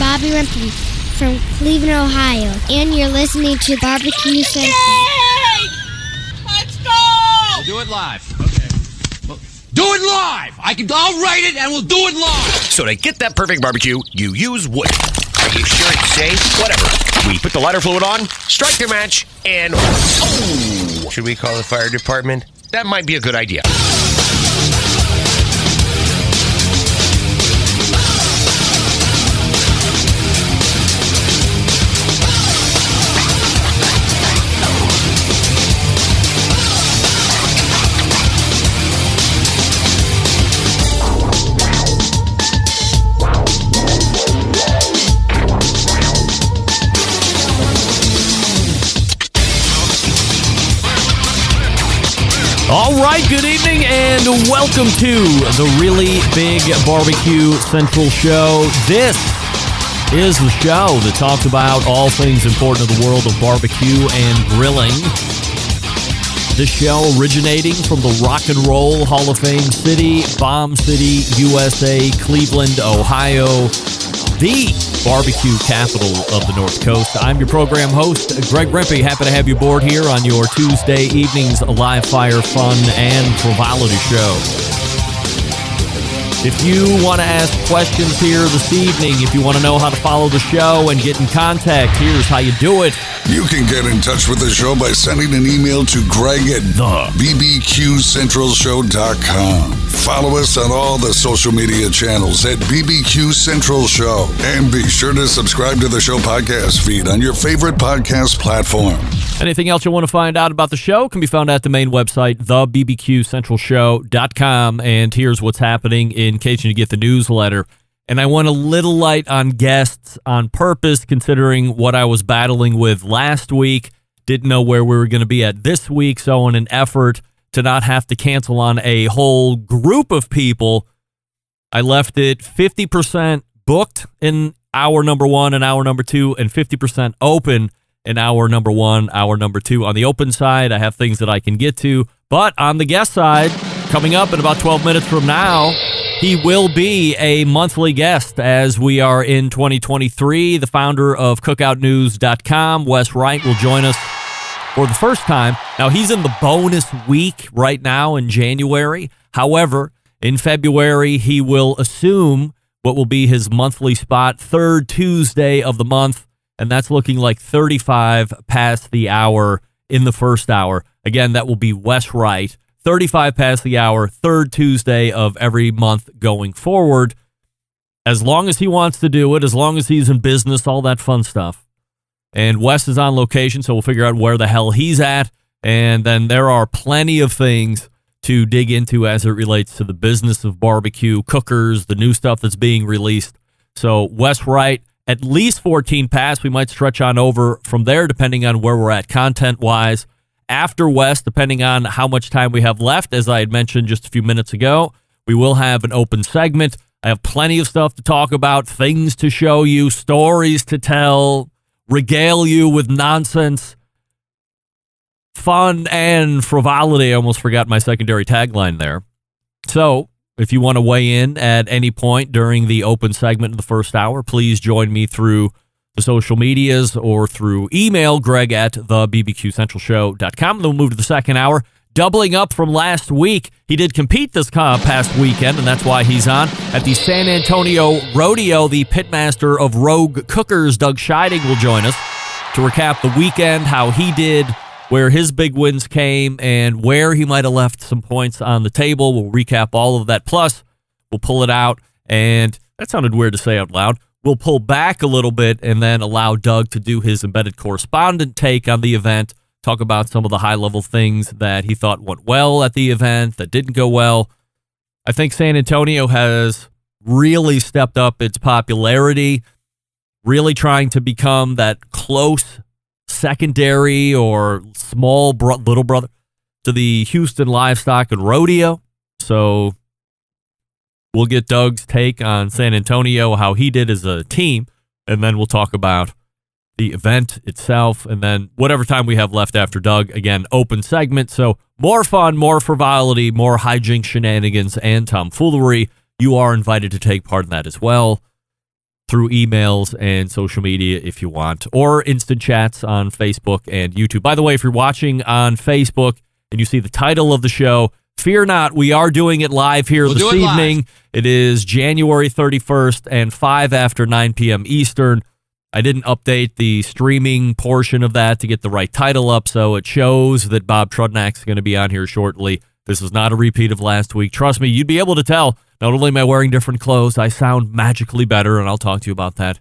Bobby Rempen from Cleveland, Ohio, and you're listening to Barbecue Central. Yay! Let's go! We'll do it live. Okay. Well, do it live! I'll write it and we'll do it live! So to get that perfect barbecue, you use wood. Are you sure it's safe? Whatever. We put the lighter fluid on, strike the match, and... Oh! Should we call the fire department? That might be a good idea. All right, good evening and welcome to the Really Big Barbecue Central Show. This is the show that talks about all things important in the world of barbecue and grilling. This show originating from the Rock and Roll Hall of Fame city, Bomb City, USA, Cleveland, Ohio, the barbecue capital of the North Coast. I'm your program host, Greg Rempe. Happy to have you aboard here on your Tuesday evening's live fire fun and frivolity show. If you want to ask questions here this evening, if you want to know how to follow the show and get in contact, here's how you do it. You can get in touch with the show by sending an email to Greg at bbqcentralshow.com. Follow us on all the social media channels at BBQ Central Show. And be sure to subscribe to the show podcast feed on your favorite podcast platform. Anything else you want to find out about the show can be found at the main website, thebbqcentralshow.com. And here's what's happening in case you get the newsletter. And I went a little light on guests on purpose, considering what I was battling with last week. Didn't know where we were going to be at this week. So in an effort to not have to cancel on a whole group of people, I left it 50% booked in hour number one and hour number two, and 50% open in hour number one, hour number two. On the open side, I have things that I can get to. But on the guest side, coming up in about 12 minutes from now, he will be a monthly guest as we are in 2023. The founder of CookOutNews.com, Wes Wright, will join us for the first time. Now, he's in the bonus week right now in January. However, in February, he will assume what will be his monthly spot, third Tuesday of the month, and that's looking like 35 past the hour in the first hour. Again, that will be Wes Wright. 35 past the hour, third Tuesday of every month going forward. As long as he wants to do it, as long as he's in business, all that fun stuff. And Wes is on location, so we'll figure out where the hell he's at. And then there are plenty of things to dig into as it relates to the business of barbecue, cookers, the new stuff that's being released. So Wes Wright, at least 14 past. We might stretch on over from there, depending on where we're at content-wise. After Wes, depending on how much time we have left, as I had mentioned just a few minutes ago, we will have an open segment. I have plenty of stuff to talk about, things to show you, stories to tell, regale you with nonsense, fun, and frivolity. I almost forgot my secondary tagline there. So, if you want to weigh in at any point during the open segment in the first hour, please join me through the social medias or through email, Greg at thebbqcentralshow.com. Then we'll move to the second hour. Doubling up from last week, he did compete this past weekend, and that's why he's on. At the San Antonio Rodeo, the pitmaster of Rogue Cookers, Doug Scheiding, will join us to recap the weekend, how he did, where his big wins came, and where he might have left some points on the table. We'll recap all of that. Plus, we'll pull it out, and that sounded weird to say out loud. We'll pull back a little bit and then allow Doug to do his embedded correspondent take on the event, talk about some of the high-level things that he thought went well at the event, that didn't go well. I think San Antonio has really stepped up its popularity, really trying to become that close secondary or small little brother to the Houston Livestock and Rodeo. So we'll get Doug's take on San Antonio, how he did as a team, and then we'll talk about the event itself, and then whatever time we have left after Doug, again, open segment. So more fun, more frivolity, more hijinks, shenanigans, and tomfoolery. You are invited to take part in that as well. through emails and social media if you want, or instant chats on Facebook and YouTube. By the way, if you're watching on Facebook and you see the title of the show, fear not, we are doing it live here this evening. Live. It is January 31st and 5 after 9 p.m. Eastern. I didn't update the streaming portion of that to get the right title up, so it shows that Bob Trudnack's going to be on here shortly. This is not a repeat of last week. Trust me, you'd be able to tell. Not only am I wearing different clothes, I sound magically better, and I'll talk to you about that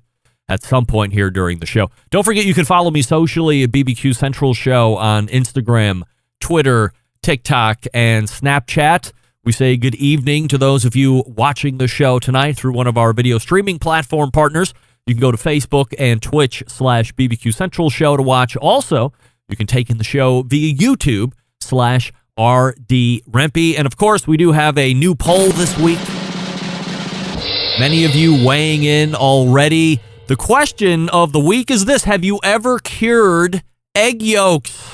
at some point here during the show. Don't forget, you can follow me socially at BBQ Central Show on Instagram, Twitter, TikTok, and Snapchat. We say good evening to those of you watching the show tonight through one of our video streaming platform partners. You can go to Facebook and Twitch/BBQ Central Show to watch. Also, you can take in the show via YouTube/RD Rempe. And of course, we do have a new poll this week. Many of you weighing in already. The question of the week is this: have you ever cured egg yolks?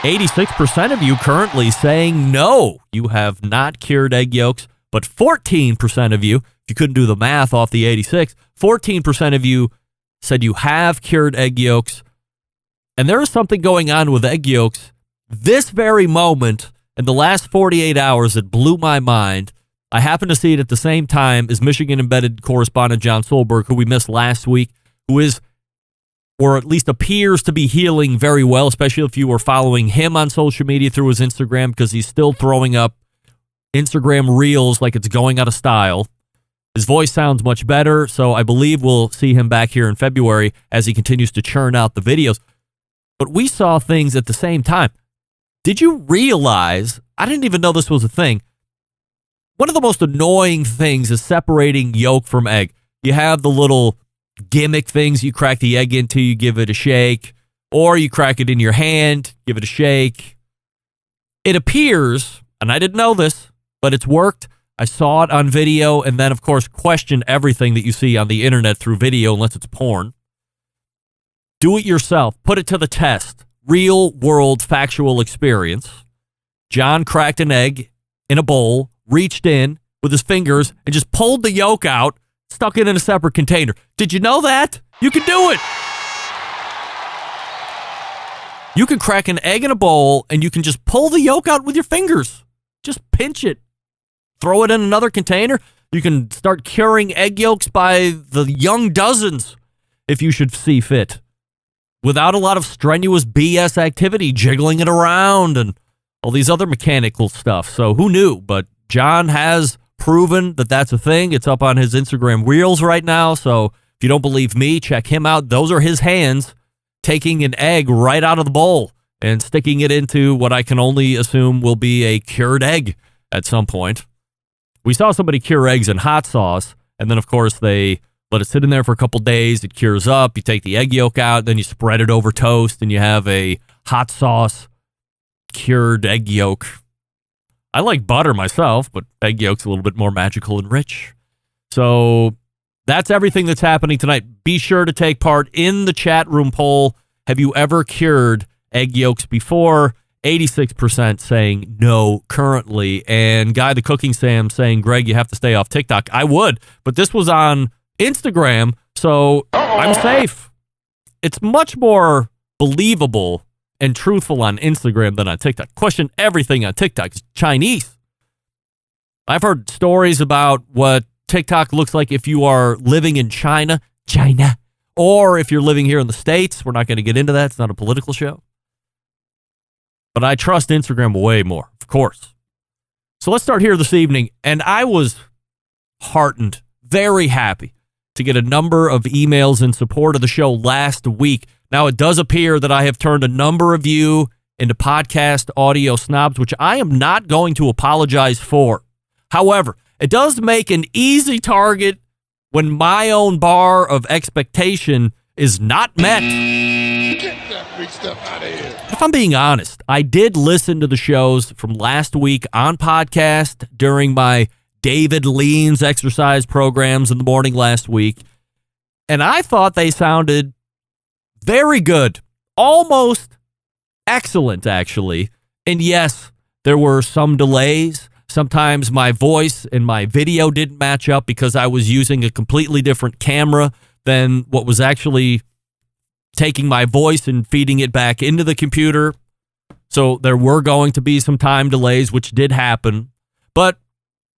86% of you currently saying no, you have not cured egg yolks, but 14% of you, if you couldn't do the math off the 86, 14% of you said you have cured egg yolks. And there is something going on with egg yolks this very moment in the last 48 hours that blew my mind. I happened to see it at the same time as Michigan embedded correspondent John Solberg, who we missed last week, who is, or at least appears to be, healing very well, especially if you were following him on social media through his Instagram, because he's still throwing up Instagram reels like it's going out of style. His voice sounds much better, so I believe we'll see him back here in February as he continues to churn out the videos. But we saw things at the same time. Did you realize, I didn't even know this was a thing, one of the most annoying things is separating yolk from egg. You have the little gimmick things you crack the egg into, you give it a shake, or you crack it in your hand, give it a shake. It appears, and I didn't know this, but it's worked. I saw it on video, and then, of course, question everything that you see on the internet through video, unless it's porn. Do it yourself. Put it to the test. Real world factual experience. John cracked an egg in a bowl, reached in with his fingers, and just pulled the yolk out, stuck it in a separate container. Did you know that? You can do it. You can crack an egg in a bowl, and you can just pull the yolk out with your fingers. Just pinch it. Throw it in another container. You can start curing egg yolks by the young dozens if you should see fit, without a lot of strenuous BS activity, jiggling it around and all these other mechanical stuff. So who knew? But John has proven that that's a thing. It's up on his Instagram Reels right now. So if you don't believe me, check him out. Those are his hands taking an egg right out of the bowl and sticking it into what I can only assume will be a cured egg at some point. We saw somebody cure eggs in hot sauce, and then, of course, they let it sit in there for a couple days. It cures up. You take the egg yolk out, then you spread it over toast, and you have a hot sauce cured egg yolk. I like butter myself, but egg yolk's a little bit more magical and rich. So that's everything that's happening tonight. Be sure to take part in the chat room poll. Have you ever cured egg yolks before? 86% saying no currently. And Guy the Cooking Sam saying, Greg, you have to stay off TikTok. I would, but this was on Instagram, so I'm safe. It's much more believable and truthful on Instagram than on TikTok. Question everything on TikTok is Chinese. I've heard stories about what TikTok looks like if you are living in China, or if you're living here in the States. We're not going to get into that. It's not a political show. But I trust Instagram way more, of course. So let's start here this evening. And I was heartened, very happy to get a number of emails in support of the show last week. Now, it does appear that I have turned a number of you into podcast audio snobs, which I am not going to apologize for. However, it does make an easy target when my own bar of expectation is not met. Get that big stuff out of here. If I'm being honest, I did listen to the shows from last week on podcast during my David Lean's exercise programs in the morning last week, and I thought they sounded very good, almost excellent, actually. And yes, there were some delays, Sometimes my voice and my video didn't match up because I was using a completely different camera than what was actually taking my voice and feeding it back into the computer. So there were going to be some time delays, which did happen. But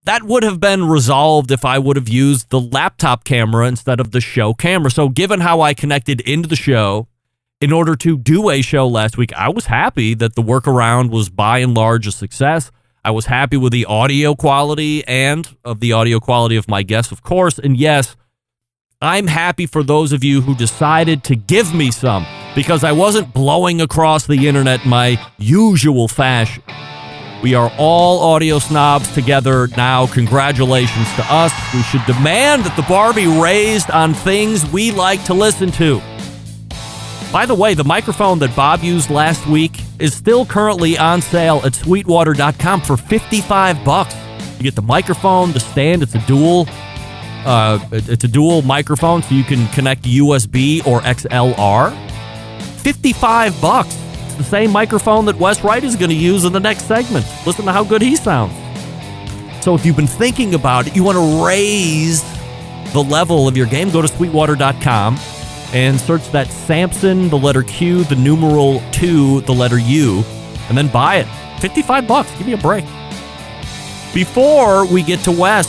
that would have been resolved if I would have used the laptop camera instead of the show camera. So given how I connected into the show in order to do a show last week, I was happy that the workaround was by and large a success. I was happy with the audio quality and of the audio quality of my guests, of course. And yes, I'm happy for those of you who decided to give me some because I wasn't blowing across the internet in my usual fashion. We are all audio snobs together now. Congratulations to us. We should demand that the bar be raised on things we like to listen to. By the way, the microphone that Bob used last week is still currently on sale at sweetwater.com for $55. You get the microphone, the stand. It's a dual microphone, so you can connect USB or XLR. $55. It's the same microphone that Wes Wright is going to use in the next segment. Listen to how good he sounds. So if you've been thinking about it, you want to raise the level of your game, go to sweetwater.com and search that Samson, the letter Q, the numeral 2, the letter U, and then buy it. $55. Give me a break. Before we get to Wes,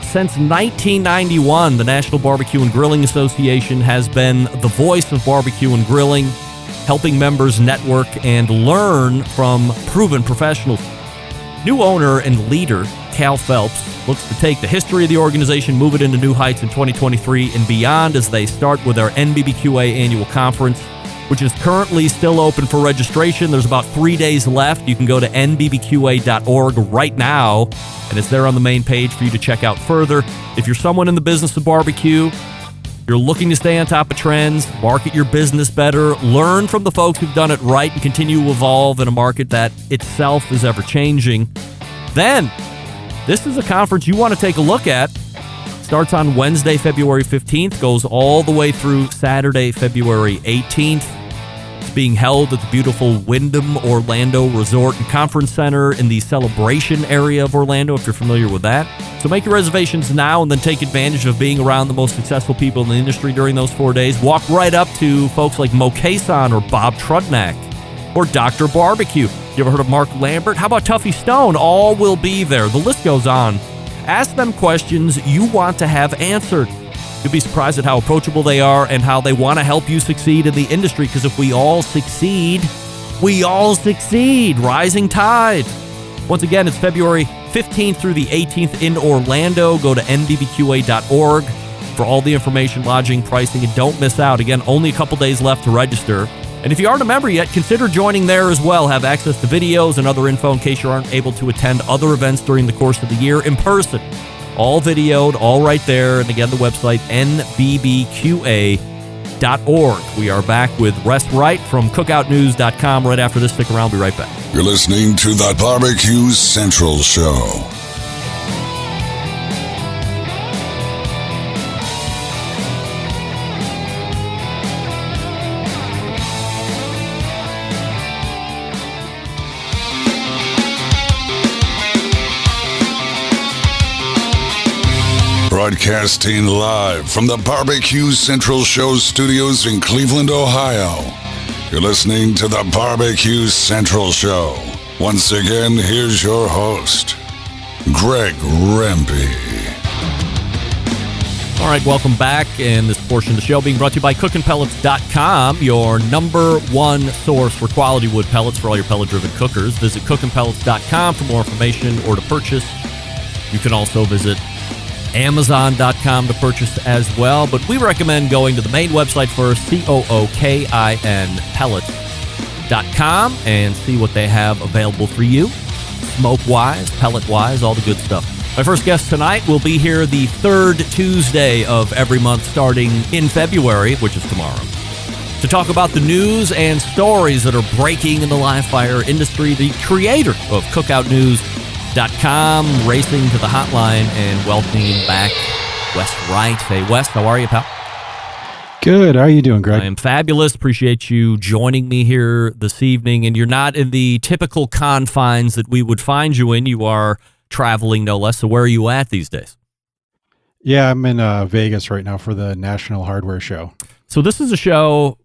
since 1991, the National Barbecue and Grilling Association has been the voice of barbecue and grilling, helping members network and learn from proven professionals. New owner and leader, Cal Phelps, looks to take the history of the organization, move it into new heights in 2023 and beyond as they start with our NBBQA annual conference, which is currently still open for registration. There's about 3 days left. You can go to nbbqa.org right now, and it's there on the main page for you to check out further. If you're someone in the business of barbecue, you're looking to stay on top of trends, market your business better, learn from the folks who've done it right, and continue to evolve in a market that itself is ever-changing, then this is a conference you want to take a look at. Starts on Wednesday, February 15th, goes all the way through Saturday, February 18th. It's being held at the beautiful Wyndham Orlando Resort and Conference Center in the Celebration area of Orlando, if you're familiar with that. So make your reservations now and then take advantage of being around the most successful people in the industry during those 4 days. Walk right up to folks like Mo Kason or Bob Trudnak or Dr. Barbecue. You ever heard of Mark Lambert? How about Tuffy Stone? All will be there. The list goes on. Ask them questions you want to have answered. You'll be surprised at how approachable they are and how they want to help you succeed in the industry, because if we all succeed, we all succeed. Rising tide. Once again, it's February 15th through the 18th in Orlando. Go to nbbqa.org for all the information, lodging, pricing, and don't miss out. Again, only a couple days left to register. And if you aren't a member yet, consider joining there as well. Have access to videos and other info in case you aren't able to attend other events during the course of the year in person. All videoed, all right there. And again, the website, nbbqa.org. We are back with Wes Wright from CookOutNews.com right after this. Stick around. We'll be right back. You're listening to the Barbecue Central Show. Broadcasting live from the Barbecue Central Show studios in Cleveland, Ohio. You're listening to the Barbecue Central Show. Once again, here's your host, Greg Rempe. All right, welcome back. And this portion of the show being brought to you by CookandPellets.com, your number one source for quality wood pellets for all your pellet-driven cookers. Visit CookandPellets.com for more information or to purchase. You can also visit Amazon.com to purchase as well, but we recommend going to the main website first, COOKIN pellets.com, and see what they have available for you, smoke-wise, pellet-wise, all the good stuff. My first guest tonight will be here the third Tuesday of every month starting in February, which is tomorrow, to talk about the news and stories that are breaking in the live fire industry. The creator of CookOutNews.com, racing to the hotline and welcoming back Wes Wright. Hey, Wes, how are you, pal? Good. How are you doing, Greg? I am fabulous. Appreciate you joining me here this evening. And you're not in the typical confines that we would find you in. You are traveling, no less. So where are you at these days? Yeah, I'm in Vegas right now for the National Hardware Show. So this is a show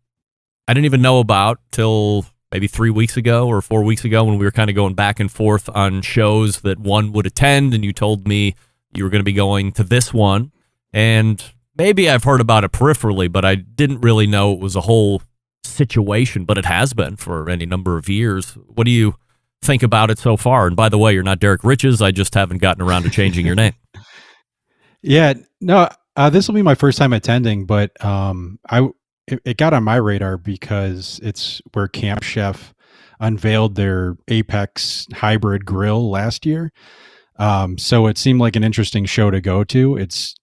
I didn't even know about till maybe 3 weeks ago or 4 weeks ago when we were kind of going back and forth on shows that one would attend. And you told me you were going to be going to this one. And maybe I've heard about it peripherally, but I didn't really know it was a whole situation, but it has been for any number of years. What do you think about it so far? And by the way, you're not Derek Riches. I just haven't gotten around to changing your name. Yeah, no, this will be my first time attending, but it got on my radar because it's where Camp Chef unveiled their Apex hybrid grill last year. So it seemed like an interesting show to go to. It's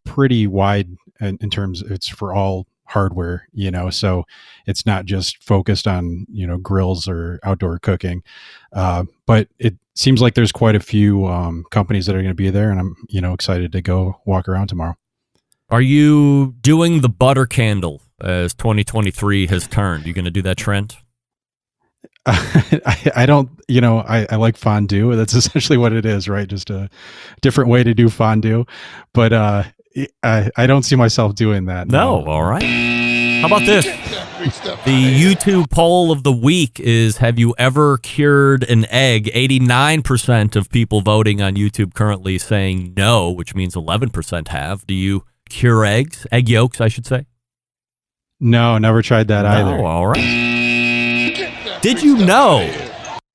pretty wide in terms, it's for all hardware, so it's not just focused on, grills or outdoor cooking. But it seems like there's quite a few companies that are going to be there, and I'm, excited to go walk around tomorrow. Are you doing the butter candle as 2023 has turned? You going to do that trend? I don't, I like fondue. That's essentially what it is, right? Just a different way to do fondue. But I don't see myself doing that. No. All right. How about this? The YouTube poll of the week is, have you ever cured an egg? 89% of people voting on YouTube currently saying no, which means 11% have. Do you cure eggs? Egg yolks, I should say. No, never tried that either. Oh, all right. Did you know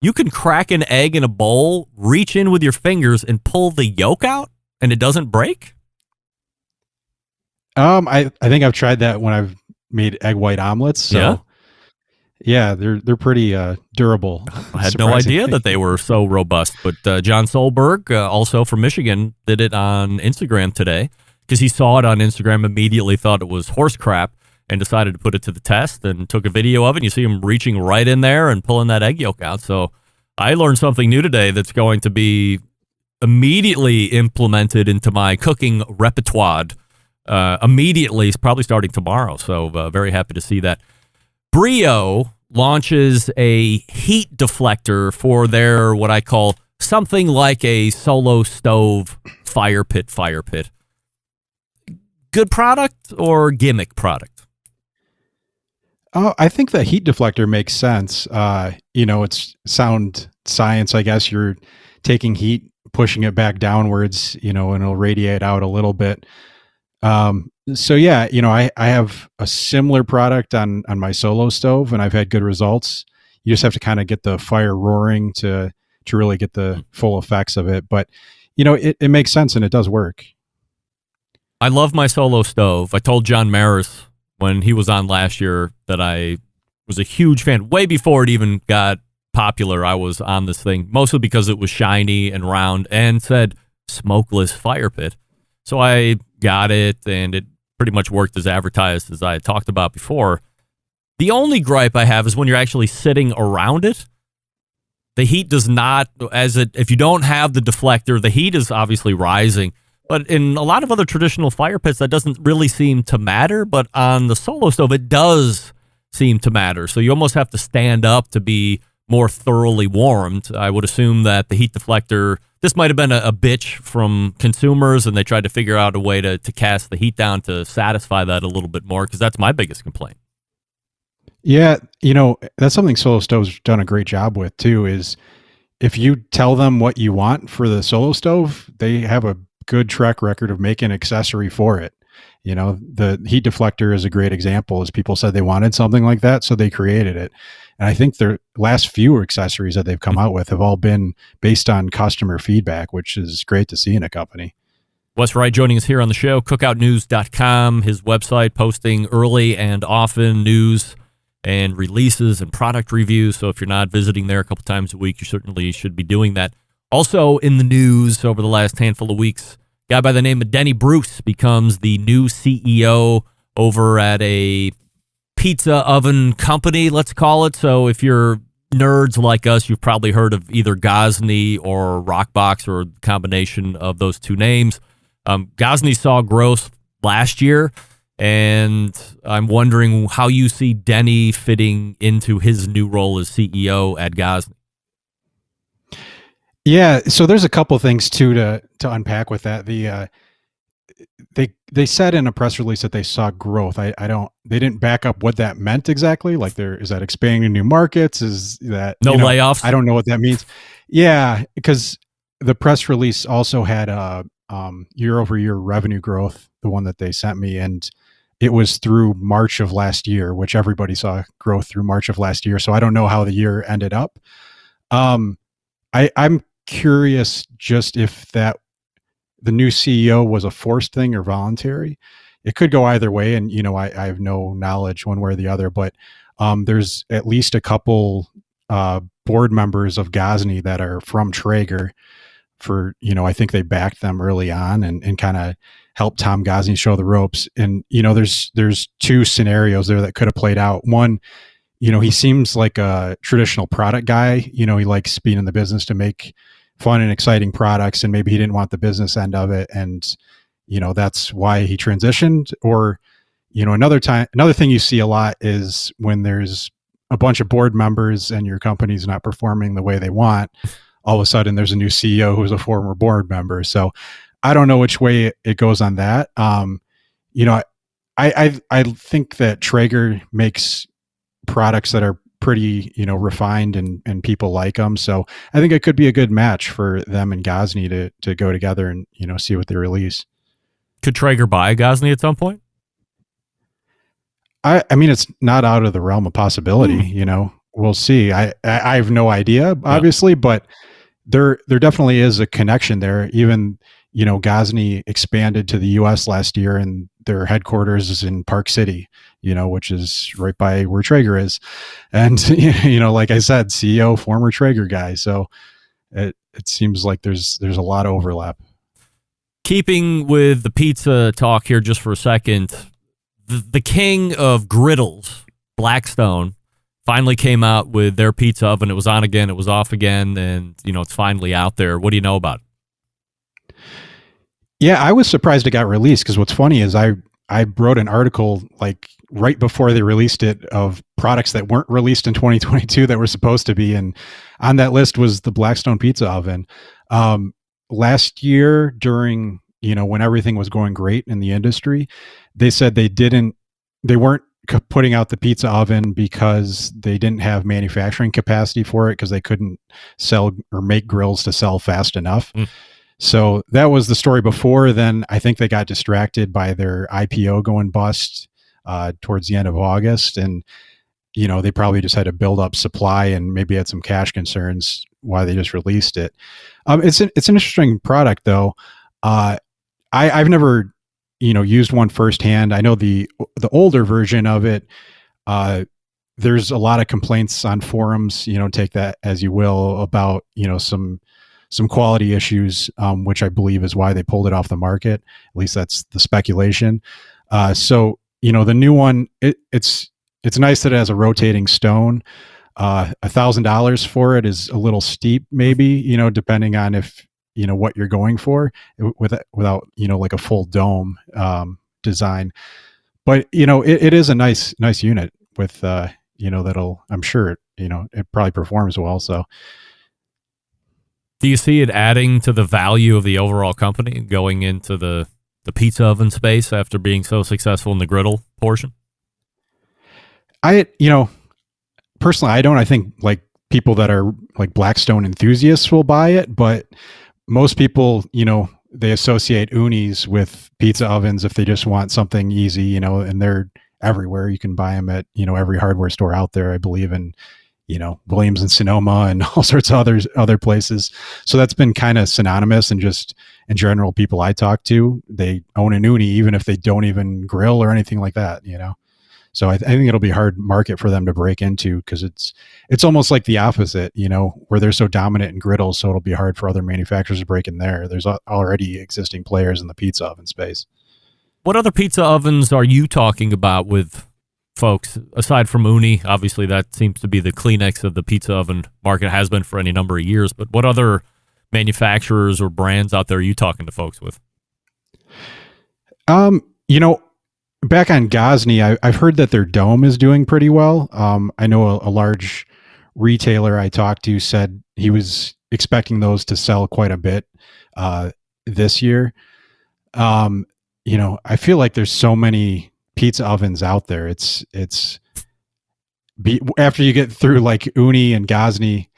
you can crack an egg in a bowl, reach in with your fingers, and pull the yolk out, and it doesn't break? I think I've tried that when I've made egg white omelets. So yeah, they're pretty durable. I had no idea that they were so robust. But John Solberg, also from Michigan, did it on Instagram today because he saw it on Instagram, immediately thought it was horse crap, and decided to put it to the test and took a video of it. And you see him reaching right in there and pulling that egg yolk out. So I learned something new today that's going to be immediately implemented into my cooking repertoire. Immediately, probably starting tomorrow. So very happy to see that. Brio launches a heat deflector for their, what I call something like a solo stove fire pit. Good product or gimmick product? Oh, I think the heat deflector makes sense. It's sound science, I guess. You're taking heat, pushing it back downwards, and it'll radiate out a little bit. So yeah, I have a similar product on my solo stove, and I've had good results. You just have to kind of get the fire roaring to really get the full effects of it. But, it makes sense and it does work. I love my solo stove. I told John Maris when he was on last year that I was a huge fan. Way before it even got popular, I was on this thing, mostly because it was shiny and round and said smokeless fire pit. So I got it, and it pretty much worked as advertised, as I had talked about before. The only gripe I have is when you're actually sitting around it, the heat does not, if you don't have the deflector, the heat is obviously rising. But in a lot of other traditional fire pits, that doesn't really seem to matter. But on the solo stove, it does seem to matter. So you almost have to stand up to be more thoroughly warmed. I would assume that the heat deflector, this might have been a bitch from consumers, and they tried to figure out a way to cast the heat down to satisfy that a little bit more, because that's my biggest complaint. Yeah, that's something Solo Stove's done a great job with too, is if you tell them what you want for the Solo Stove, they have a good track record of making an accessory for it. The heat deflector is a great example, as people said they wanted something like that, so they created it. And I think their last few accessories that they've come out with have all been based on customer feedback, which is great to see in a company. Wes Wright joining us here on the show, cookoutnews.com, his website, posting early and often news and releases and product reviews. So if you're not visiting there a couple times a week, you certainly should be doing that. Also in the news over the last handful of weeks, a guy by the name of Denny Bruce becomes the new CEO over at a pizza oven company, let's call it. So if you're nerds like us, you've probably heard of either Gosney or Rockbox, or a combination of those two names. Gosney saw growth last year, And I'm wondering how you see Denny fitting into his new role as CEO at Gosney. Yeah, so there's a couple things too to unpack with that. They said in a press release that they saw growth. They didn't back up what that meant exactly. Like, is that expanding to new markets? Is that no layoffs? I don't know what that means. Yeah, because the press release also had year-over-year revenue growth, the one that they sent me, and it was through March of last year, which everybody saw growth through March of last year. So I don't know how the year ended up. I'm curious just if that the new CEO was a forced thing or voluntary. It could go either way, and I have no knowledge one way or the other. But there's at least a couple board members of Gosney that are from Traeger. I think they backed them early on and kind of helped Tom Gosney show the ropes. And there's two scenarios there that could have played out. One, he seems like a traditional product guy. He likes being in the business to make fun and exciting products, and maybe he didn't want the business end of it, and that's why he transitioned. Or another thing you see a lot is when there's a bunch of board members and your company's not performing the way they want, all of a sudden there's a new CEO who's a former board member. So I don't know which way it goes on that. I think that Traeger makes products that are pretty, refined and people like them. So I think it could be a good match for them and Gosney to go together and, see what they release. Could Traeger buy Gosney at some point? I mean, it's not out of the realm of possibility. We'll see. I have no idea, obviously, but there definitely is a connection there. Even, Gosney expanded to the US last year, and their headquarters is in Park City, which is right by where Traeger is. And, like I said, CEO, former Traeger guy. So it seems like there's a lot of overlap. Keeping with the pizza talk here just for a second, the king of griddles, Blackstone, finally came out with their pizza oven. It was on again, it was off again, and it's finally out there. What do you know about it? Yeah, I was surprised it got released, because what's funny is I wrote an article like right before they released it of products that weren't released in 2022 that were supposed to be, and on that list was the Blackstone pizza oven. Last year, during when everything was going great in the industry, they said they weren't putting out the pizza oven because they didn't have manufacturing capacity for it, because they couldn't sell or make grills to sell fast enough. So that was the story before. Then I think they got distracted by their IPO going bust towards the end of August, and they probably just had to build up supply and maybe had some cash concerns why they just released it. It's an interesting product though. I've never used one firsthand. I know the older version of it. There's a lot of complaints on forums. Take that as you will, about some quality issues, which I believe is why they pulled it off the market. At least that's the speculation. So the new one, it's nice that it has a rotating stone. $1,000 for it is a little steep, maybe, depending on if what you're going for without like a full dome design. But it is a nice unit with that'll, I'm sure it probably performs well. So do you see it adding to the value of the overall company, going into the pizza oven space after being so successful in the griddle portion? Personally, I don't. I think like people that are like Blackstone enthusiasts will buy it, but most people, they associate unis with pizza ovens if they just want something easy, and they're everywhere. You can buy them at, every hardware store out there, I believe, in, Williams and Sonoma and all sorts of other places. So that's been kind of synonymous, and just in general, people I talk to, they own an uni, even if they don't even grill or anything like that, So I think it'll be a hard market for them to break into, because it's almost like the opposite, where they're so dominant in griddles. So it'll be hard for other manufacturers to break in there. There's already existing players in the pizza oven space. What other pizza ovens are you talking about with folks, aside from Uni? Obviously, that seems to be the Kleenex of the pizza oven market, has been for any number of years. But what other manufacturers or brands out there are you talking to folks with? back on Gosney, I've heard that their dome is doing pretty well. I know a large retailer I talked to said he was expecting those to sell quite a bit this year. I feel like there's so many pizza ovens out there. After you get through like Uni and Gosney,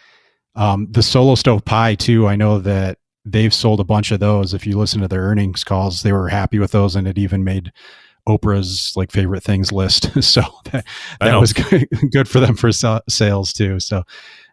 the Solo Stove Pie too. I know that they've sold a bunch of those. If you listen to their earnings calls, they were happy with those, and it even made Oprah's like favorite things list. So that was good for them for sales too. So,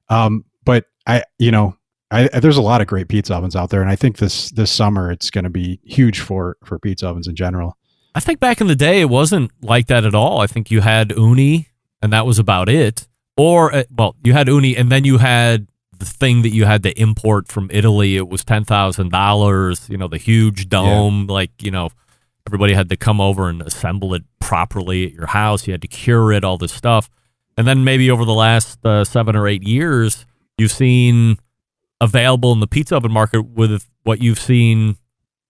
but there's a lot of great pizza ovens out there, and I think this summer it's going to be huge for pizza ovens in general. I think back in the day it wasn't like that at all. I think you had Uni, and that was about it. Or you had Uni, and then you had the thing that you had to import from Italy. It was $10,000. The huge dome, everybody had to come over and assemble it properly at your house. You had to cure it, all this stuff. And then maybe over the last 7 or 8 years, you've seen available in the pizza oven market with what you've seen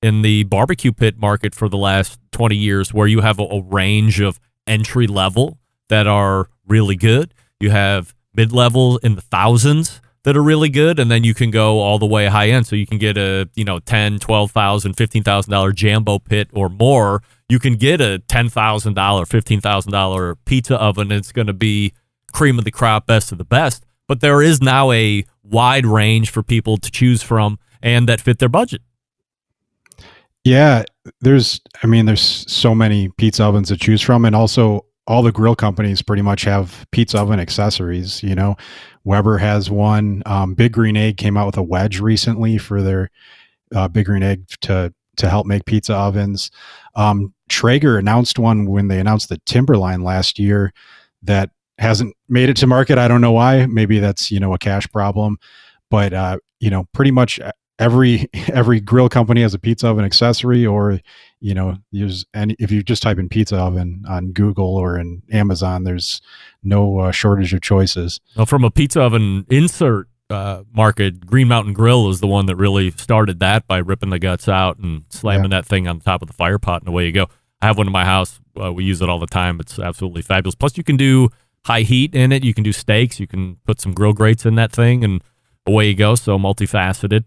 in the barbecue pit market for the last 20 years, where you have a range of entry level that are really good. You have mid-level in the thousands that are really good, and then you can go all the way high end. So you can get a $10,000, $12,000, $15,000 Jambo pit or more. You can get a $10,000, $15,000 pizza oven, and it's going to be cream of the crop, best of the best. But there is now a wide range for people to choose from and that fit their budget. Yeah, there's so many pizza ovens to choose from, and also all the grill companies pretty much have pizza oven accessories. Weber has one. Big Green Egg came out with a wedge recently for their Big Green Egg to help make pizza ovens. Traeger announced one when they announced the Timberline last year that hasn't made it to market. I don't know why. Maybe that's a cash problem, but pretty much every grill company has a pizza oven accessory, or if you just type in pizza oven on Google or in Amazon, there's no shortage of choices. Well, from a pizza oven insert market, Green Mountain Grill is the one that really started that by ripping the guts out and slamming that thing on the top of the fire pot, and away you go. I have one in my house. We use it all the time. It's absolutely fabulous. Plus, you can do high heat in it. You can do steaks. You can put some grill grates in that thing, and away you go. So multifaceted.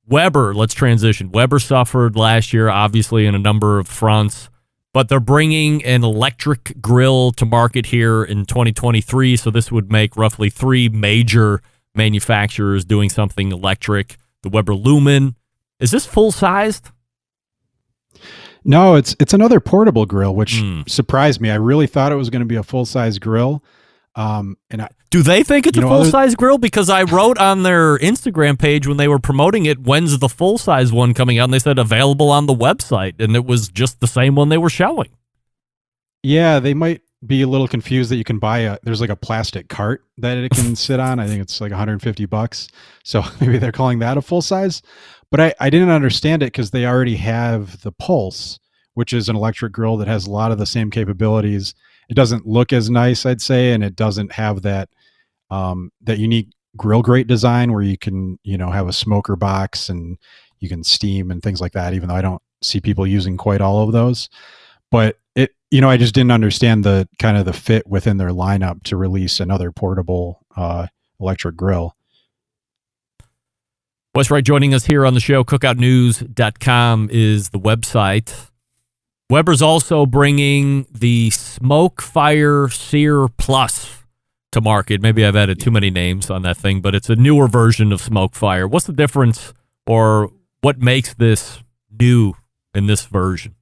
Weber, let's transition. Weber suffered last year, obviously, in a number of fronts, but they're bringing an electric grill to market here in 2023. So this would make roughly 3 major manufacturers doing something electric. The Weber Lumen. Is this full-sized? No, it's another portable grill, which surprised me. I really thought it was going to be a full-size grill. Do they think it's a full-size grill? Because I wrote on their Instagram page when they were promoting it, when's the full-size one coming out? And they said available on the website, and it was just the same one they were showing. Yeah, they might be a little confused that you can buy there's like a plastic cart that it can sit on. I think it's like $150. So maybe they're calling that a full-size. But I didn't understand it because they already have the Pulse, which is an electric grill that has a lot of the same capabilities. It doesn't look as nice, I'd say, and it doesn't have that unique grill grate design where you can, have a smoker box and you can steam and things like that, even though I don't see people using quite all of those. But I just didn't understand the kind of the fit within their lineup to release another portable electric grill. Wes Wright joining us here on the show. CookOutNews.com is the website. Weber's also bringing the Smoke Fire Sear Plus to market. Maybe I've added too many names on that thing, but it's a newer version of Smoke Fire. What's the difference, or what makes this new in this version?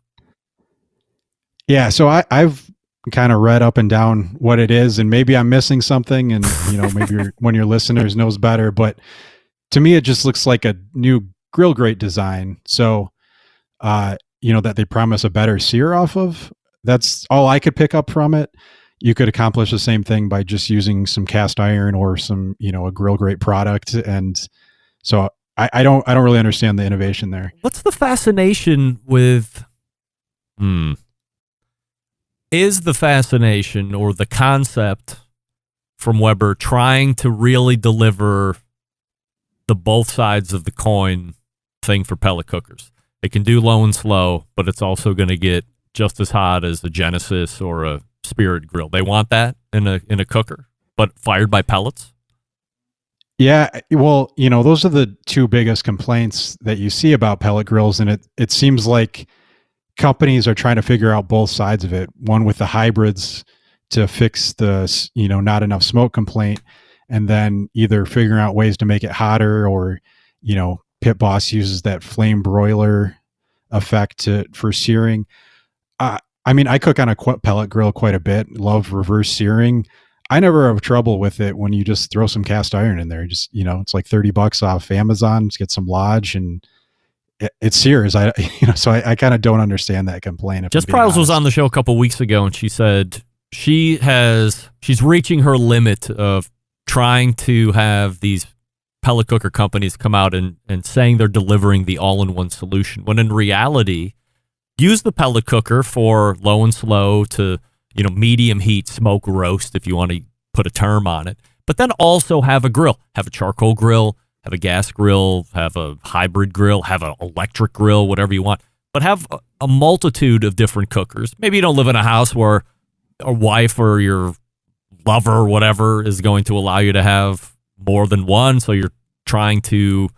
Yeah, so I've kind of read up and down what it is, and maybe I'm missing something, and maybe one of your listeners knows better, but to me it just looks like a new grill grate design. So that they promise a better sear off of. That's all I could pick up from it. You could accomplish the same thing by just using some cast iron or some, a grill grate product. And so I don't really understand the innovation there. What's the fascination with, is the fascination or the concept from Weber trying to really deliver the both sides of the coin thing for pellet cookers? It can do low and slow, but it's also going to get just as hot as a Genesis or a Spirit grill. They want that in a cooker, but fired by pellets. Yeah, well, those are the two biggest complaints that you see about pellet grills, and it seems like companies are trying to figure out both sides of it. One with the hybrids to fix the not enough smoke complaint, and then either figuring out ways to make it hotter, or Pit Boss uses that flame broiler effect for searing. I cook on a pellet grill quite a bit. Love reverse searing. I never have trouble with it when you just throw some cast iron in there. Just, it's like $30 off Amazon to get some Lodge, and it sears. So I kind of don't understand that complaint. Jess Prowse was on the show a couple weeks ago, and she said she's reaching her limit of trying to have these pellet cooker companies come out and saying they're delivering the all-in-one solution, when in reality, use the pellet cooker for low and slow to medium heat smoke roast, if you want to put a term on it, but then also have a grill, have a charcoal grill, have a gas grill, have a hybrid grill, have an electric grill, whatever you want, but have a multitude of different cookers. Maybe you don't live in a house where a wife or your lover or whatever is going to allow you to have more than one, so you're trying to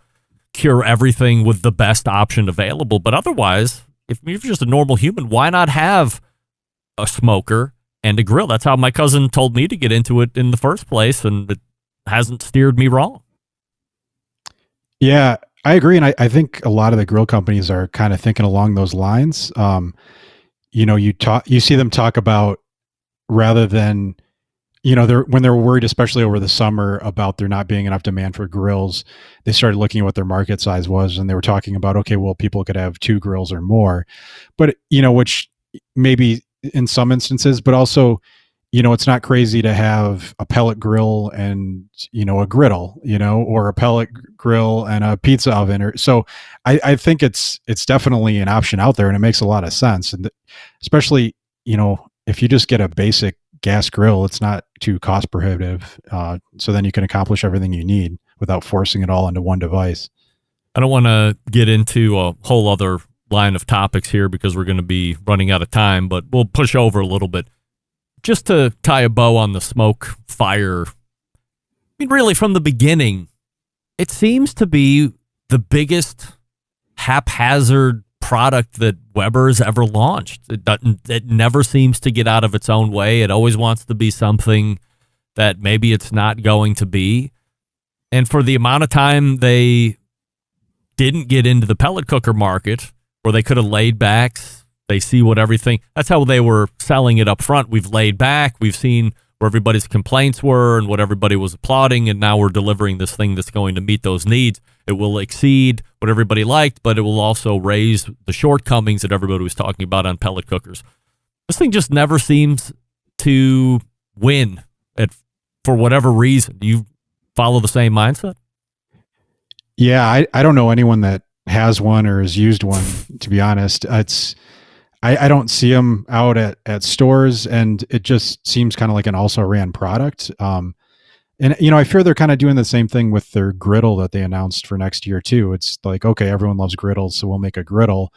cure everything with the best option available. But otherwise, if you're just a normal human, why not have a smoker and a grill? That's how my cousin told me to get into it in the first place, and it hasn't steered me wrong. Yeah, I agree. And I think a lot of the grill companies are kind of thinking along those lines. You see them talk about, rather than, when they're worried, especially over the summer, about there not being enough demand for grills, they started looking at what their market size was, and they were talking about, okay, well, people could have 2 grills or more, but, which maybe in some instances, but also, it's not crazy to have a pellet grill and, a griddle, or a pellet grill and a pizza oven. So I think it's definitely an option out there, and it makes a lot of sense. And especially, if you just get a basic gas grill, it's not too cost prohibitive. So then you can accomplish everything you need without forcing it all into one device. I don't want to get into a whole other line of topics here because we're going to be running out of time, but we'll push over a little bit. Just to tie a bow on the smoke fire, really from the beginning, it seems to be the biggest haphazard product that Weber's ever launched. It never seems to get out of its own way. It always wants to be something that maybe it's not going to be. And for the amount of time they didn't get into the pellet cooker market, where they could have laid back, they see what everything, that's how they were selling it up front. We've laid back, we've seen where everybody's complaints were and what everybody was applauding, and now we're delivering this thing that's going to meet those needs. It will exceed what everybody liked, but it will also raise the shortcomings that everybody was talking about on pellet cookers. This thing just never seems to win for whatever reason. Do you follow the same mindset? Yeah, I don't know anyone that has one or has used one, to be honest. I don't see them out at stores, and it just seems kind of like an also ran product. And I fear they're kind of doing the same thing with their griddle that they announced for next year too. It's like, okay, everyone loves griddles, so we'll make a griddle,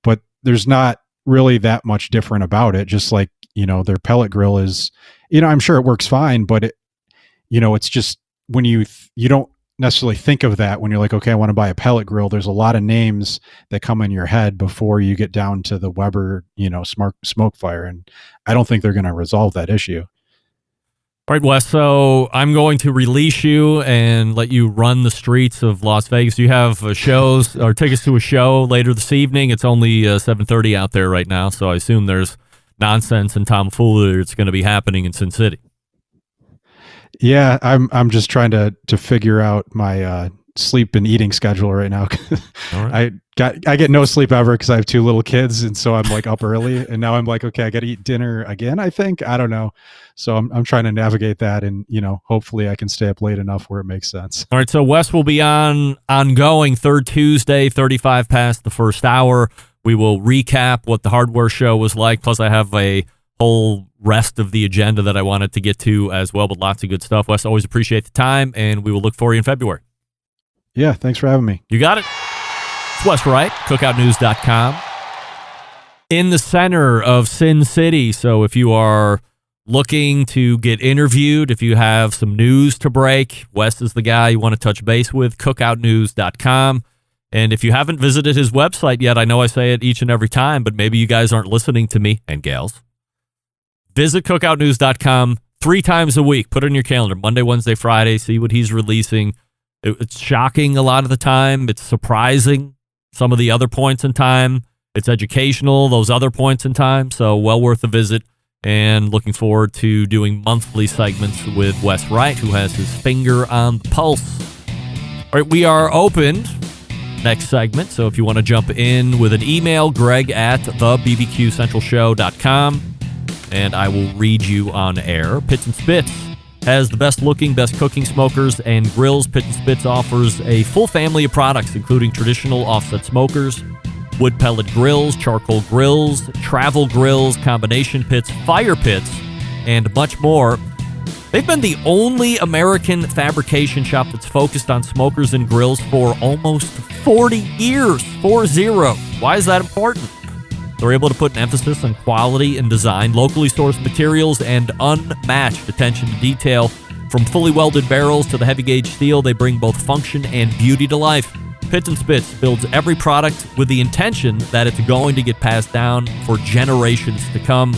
but there's not really that much different about it. Just like, their pellet grill is, I'm sure it works fine, but it's just when you don't necessarily think of that when you're like, okay, I want to buy a pellet grill. There's a lot of names that come in your head before you get down to the Weber, smart smoke fire. And I don't think they're going to resolve that issue. All right, Wes, so I'm going to release you and let you run the streets of Las Vegas. You have shows or tickets to a show later this evening. It's only 7:30 out there right now, so I assume there's nonsense and tomfoolery that's going to be happening in Sin City. Yeah, I'm just trying to figure out my sleep and eating schedule right now. All right. I get no sleep ever because I have 2 little kids, and so I'm like up early, and now I'm like, okay, I got to eat dinner again. I don't know. So I'm trying to navigate that, and hopefully I can stay up late enough where it makes sense. All right, so Wes will be ongoing third Tuesday, 35 past the first hour. We will recap what the hardware show was like. Plus, I have a whole rest of the agenda that I wanted to get to as well, but lots of good stuff. Wes, always appreciate the time, and we will look for you in February. Yeah, thanks for having me. You got it. It's Wes Wright, CookOutNews.com. in the center of Sin City. So if you are looking to get interviewed, if you have some news to break, Wes is the guy you want to touch base with, cookoutnews.com. And if you haven't visited his website yet, I know I say it each and every time, but maybe you guys aren't listening to me, and gals. Visit cookoutnews.com 3 times a week. Put it in your calendar, Monday, Wednesday, Friday. See what he's releasing. It's shocking a lot of the time. It's surprising some of the other points in time. It's educational those other points in time. So well worth a visit. And looking forward to doing monthly segments with Wes Wright, who has his finger on the pulse. All right, we are open next segment. So if you want to jump in with an email, Greg at thebbqcentralshow.com, and I will read you on air. Pits and Spits has the best looking, best cooking smokers and grills. Pits and Spits offers a full family of products, including traditional offset smokers, wood pellet grills, charcoal grills, travel grills, combination pits, fire pits, and much more. They've been the only American fabrication shop that's focused on smokers and grills for almost 40 years. 40. Why is that important? They're able to put an emphasis on quality and design, locally sourced materials, and unmatched attention to detail. From fully welded barrels to the heavy gauge steel, they bring both function and beauty to life. Pits and Spits builds every product with the intention that it's going to get passed down for generations to come.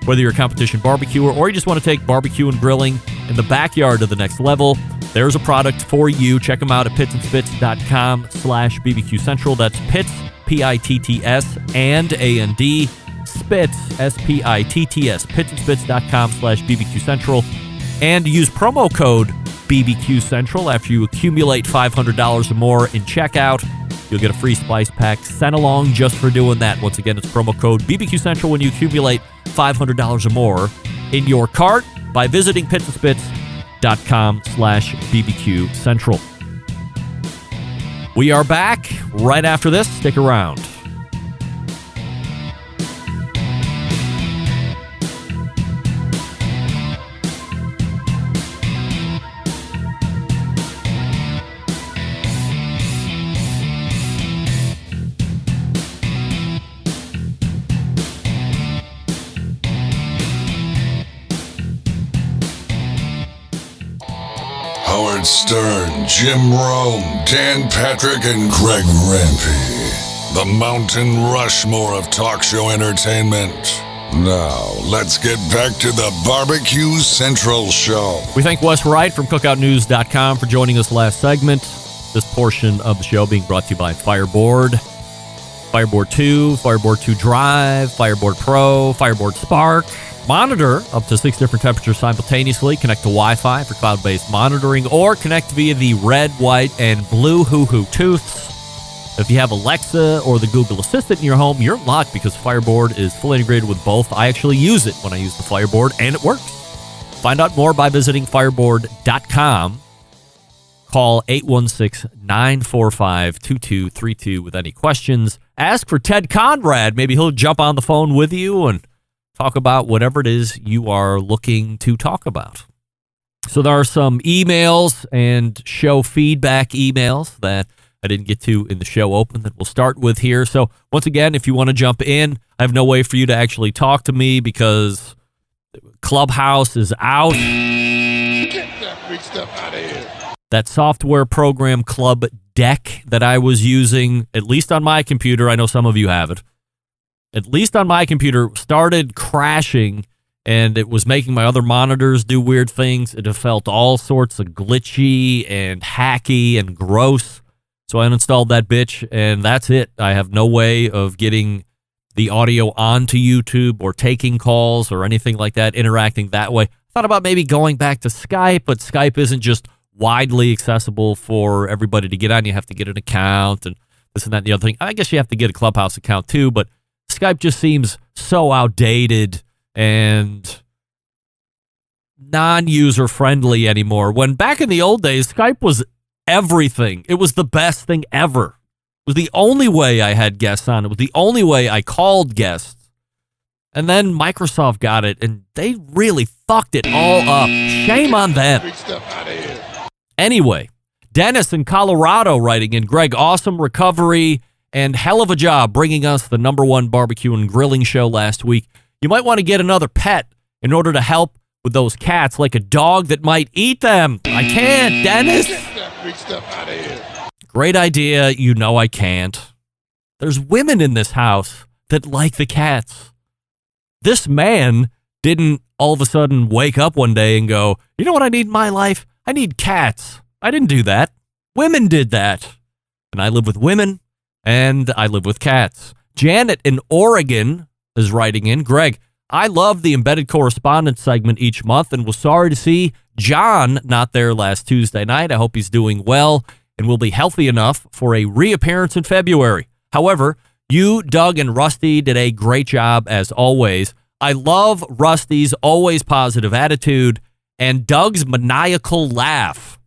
Whether you're a competition barbecuer or you just want to take barbecue and grilling in the backyard to the next level, there's a product for you. Check them out at pitsandspits.com/BBQ Central. That's Pits, P-I-T-T-S, and A-N-D, Spits, S-P-I-T-T-S, pitsandspits.com/BBQ Central. And use promo code BBQ Central after you accumulate $500 or more in checkout. You'll get a free spice pack sent along just for doing that. Once again, it's promo code BBQ Central when you accumulate $500 or more in your cart by visiting pitsandspits.com/BBQ Central. We are back right after this. Stick around. Howard Stern, Jim Rome, Dan Patrick, and Greg Rempe. The Mountain Rushmore of talk show entertainment. Now, let's get back to the Barbecue Central Show. We thank Wes Wright from CookOutNews.com for joining us last segment. This portion of the show being brought to you by Fireboard. Fireboard 2, Fireboard 2 Drive, Fireboard Pro, Fireboard Spark. Monitor up to 6 different temperatures simultaneously. Connect to Wi-Fi for cloud-based monitoring, or connect via the red, white, and blue hoo-hoo tooths. If you have Alexa or the Google Assistant in your home, you're in luck because Fireboard is fully integrated with both. I actually use it when I use the Fireboard, and it works. Find out more by visiting fireboard.com. Call 816-945-2232 with any questions. Ask for Ted Conrad. Maybe he'll jump on the phone with you and talk about whatever it is you are looking to talk about. So there are some emails and show feedback emails that I didn't get to in the show open that we'll start with here. So once again, if you want to jump in, I have no way for you to actually talk to me because Clubhouse is out. Get that big stuff out of here. That software program Club Deck that I was using, at least on my computer, I know some of you have it, at least on my computer, started crashing, and it was making my other monitors do weird things. It felt all sorts of glitchy and hacky and gross. So I uninstalled that bitch, and that's it. I have no way of getting the audio onto YouTube or taking calls or anything like that, interacting that way. I thought about maybe going back to Skype, but Skype isn't just widely accessible for everybody to get on. You have to get an account and this and that and the other thing. I guess you have to get a Clubhouse account too, but Skype just seems so outdated and non-user friendly anymore. When back in the old days, Skype was everything. It was the best thing ever. It was the only way I had guests on. It was the only way I called guests. And then Microsoft got it, and they really fucked it all up. Shame on them. Big stuff out of here. Anyway, Dennis in Colorado writing in, Greg, awesome recovery and hell of a job bringing us the #1 barbecue and grilling show last week. You might want to get another pet in order to help with those cats, like a dog that might eat them. I can't, Dennis. Get that freak stuff out of here. Great idea. You know I can't. There's women in this house that like the cats. This man didn't all of a sudden wake up one day and go, you know what I need in my life? I need cats. I didn't do that. Women did that. And I live with women, and I live with cats. Janet in Oregon is writing in, Greg, I love the embedded correspondence segment each month and was sorry to see John not there last Tuesday night. I hope he's doing well and will be healthy enough for a reappearance in February. However, you, Doug, and Rusty did a great job as always. I love Rusty's always positive attitude and Doug's maniacal laugh.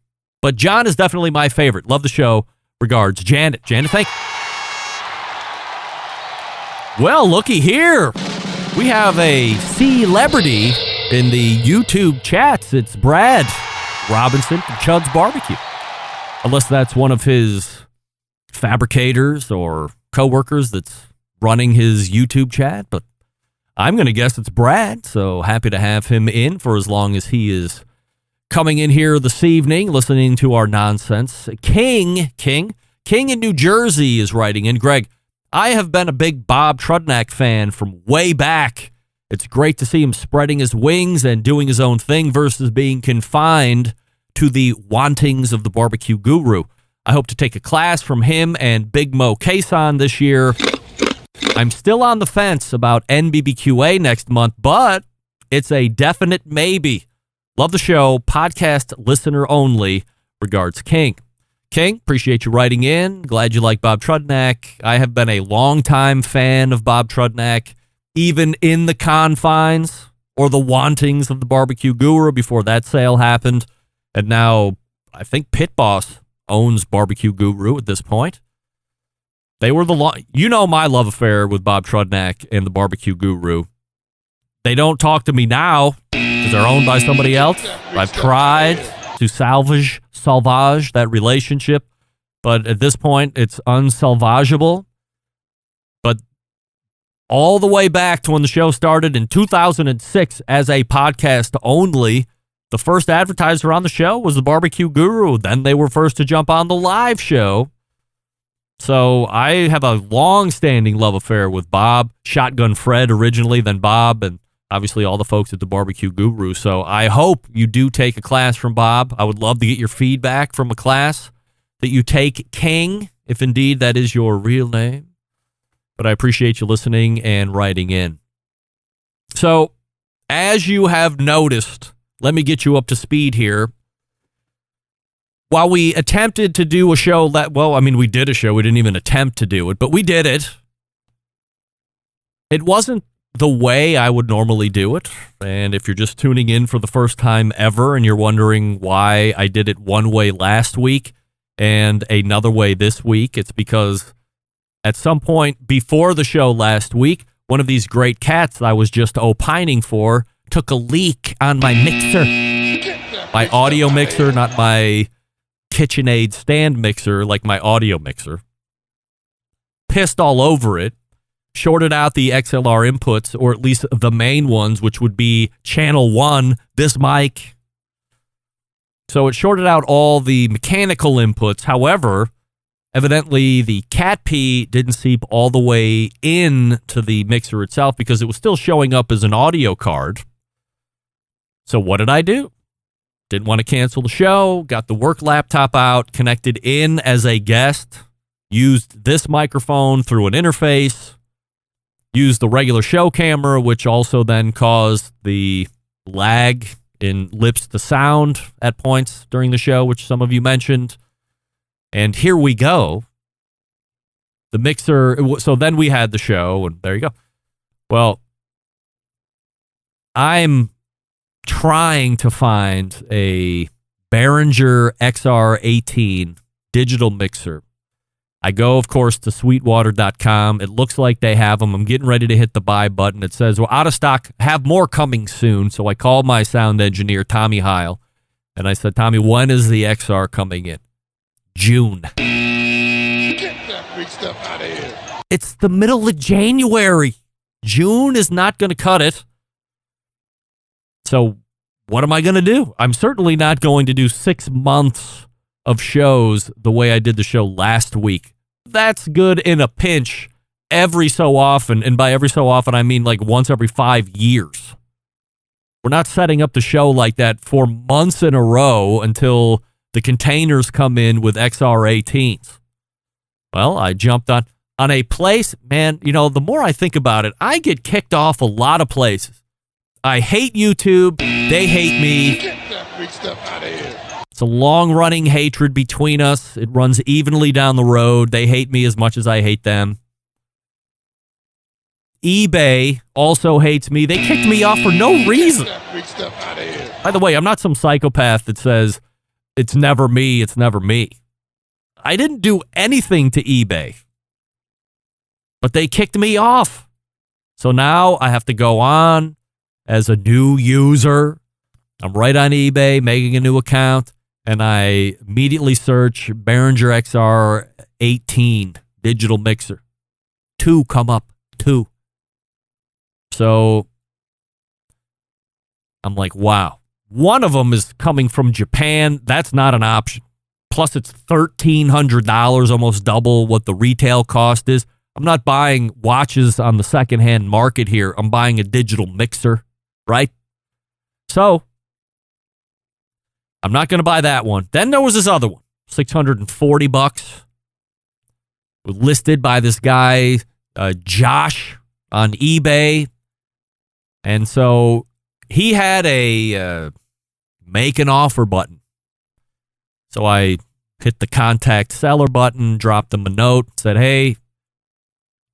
But John is definitely my favorite. Love the show. Regards, Janet. Janet, thank you. Well, looky here. We have a celebrity in the YouTube chats. It's Brad Robinson from Chud's Barbecue. Unless that's one of his fabricators or coworkers that's running his YouTube chat. But I'm going to guess it's Brad. So happy to have him in for as long as he is coming in here this evening, listening to our nonsense. King in New Jersey is writing in. Greg, I have been a big Bob Trudnak fan from way back. It's great to see him spreading his wings and doing his own thing versus being confined to the wantings of the barbecue guru. I hope to take a class from him and Big Mo Kason this year. I'm still on the fence about NBBQA next month, but it's a definite maybe. Love the show. Podcast listener only. Regards, King. King, appreciate you writing in. Glad you like Bob Trudnak. I have been a longtime fan of Bob Trudnak, even in the confines or the wantings of the barbecue guru before that sale happened. And now I think Pit Boss owns Barbecue Guru at this point. They were my love affair with Bob Trudnak and the Barbecue Guru. They don't talk to me now because they're owned by somebody else. I've tried to salvage that relationship, but at this point, it's unsalvageable. But all the way back to when the show started in 2006 as a podcast only, the first advertiser on the show was the Barbecue Guru. Then they were first to jump on the live show. So I have a long-standing love affair with Bob. Shotgun Fred originally, then Bob, and obviously all the folks at the Barbecue Guru. So I hope you do take a class from Bob. I would love to get your feedback from a class that you take, King, if indeed that is your real name. But I appreciate you listening and writing in. So as you have noticed, let me get you up to speed here. While we attempted to do a show we did a show. We didn't even attempt to do it, but we did it. It wasn't the way I would normally do it. And if you're just tuning in for the first time ever and you're wondering why I did it one way last week and another way this week, it's because at some point before the show last week, one of these great cats that I was just opining for took a leak on my mixer. My audio mixer, not my KitchenAid stand mixer, like my audio mixer. Pissed all over it. Shorted out the XLR inputs, or at least the main ones, which would be channel 1, this mic. So it shorted out all the mechanical inputs. However, evidently the cat pee didn't seep all the way in to the mixer itself because it was still showing up as an audio card. So what did I do? Didn't want to cancel the show, got the work laptop out, connected in as a guest, used this microphone through an interface, used the regular show camera, which also then caused the lag in lips to sound at points during the show, which some of you mentioned. And here we go. The mixer, so then we had the show, and there you go. Well, I'm trying to find a Behringer XR18 digital mixer. I go, of course, to sweetwater.com. It looks like they have them. I'm getting ready to hit the buy button. It says, well, out of stock, have more coming soon. So I called my sound engineer, Tommy Heil, and I said, Tommy, when is the XR coming in? June. It's the middle of January. June is not going to cut it. So what am I going to do? I'm certainly not going to do 6 months of shows the way I did the show last week. That's good in a pinch every so often. And by every so often, I mean like once every 5 years. We're not setting up the show like that for months in a row until the containers come in with XR18s. Well, I jumped on a place, man, you know, the more I think about it, I get kicked off a lot of places. I hate YouTube. They hate me. Get that freak stuff out of here. It's a long-running hatred between us. It runs evenly down the road. They hate me as much as I hate them. eBay also hates me. They kicked me off for no reason. Get that freak stuff out of here. By the way, I'm not some psychopath that says, it's never me, it's never me. I didn't do anything to eBay. But they kicked me off. So now I have to go on as a new user. I'm right on eBay, making a new account, and I immediately search Behringer XR 18 digital mixer. 2 come up, 2. So I'm like, wow. One of them is coming from Japan. That's not an option. Plus, it's $1,300, almost double what the retail cost is. I'm not buying watches on the secondhand market here. I'm buying a digital mixer, right? So I'm not going to buy that one. Then there was this other one, $640, listed by this guy, Josh, on eBay. And so he had a make an offer button. So I hit the contact seller button, dropped him a note, said, hey,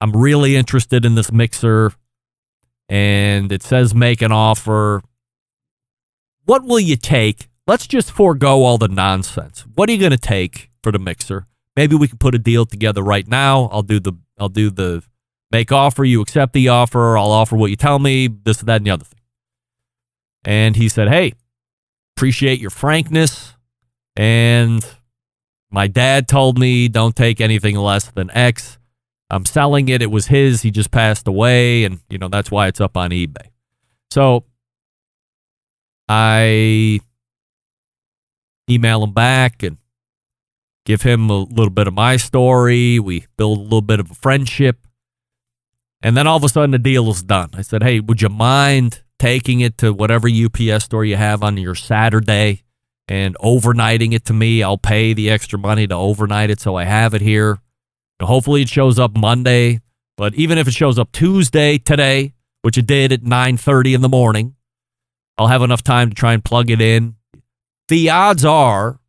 I'm really interested in this mixer, and it says make an offer. What will you take? Let's just forego all the nonsense. What are you going to take for the mixer? Maybe we can put a deal together right now. I'll do the make offer. You accept the offer. I'll offer what you tell me, this, that, and the other thing. And he said, hey, appreciate your frankness. And my dad told me don't take anything less than X. I'm selling it. It was his. He just passed away. And, you know, that's why it's up on eBay. So I email him back and give him a little bit of my story. We build a little bit of a friendship. And then all of a sudden the deal is done. I said, hey, would you mind taking it to whatever UPS store you have on your Saturday and overnighting it to me? I'll pay the extra money to overnight it so I have it here. Hopefully it shows up Monday, but even if it shows up Tuesday today, which it did at 9:30 in the morning, I'll have enough time to try and plug it in. The odds are,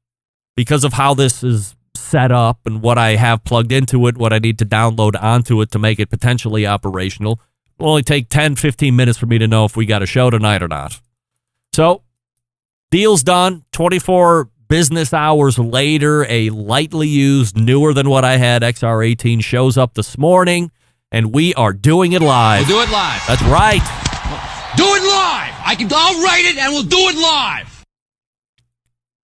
because of how this is set up and what I have plugged into it, what I need to download onto it to make it potentially operational, it'll only take 10, 15 minutes for me to know if we got a show tonight or not. So, deal's done. 24 business hours later, a lightly used, newer than what I had, XR18 shows up this morning, and we are doing it live. We'll do it live. That's right. Do it live. I'll write it and we'll do it live.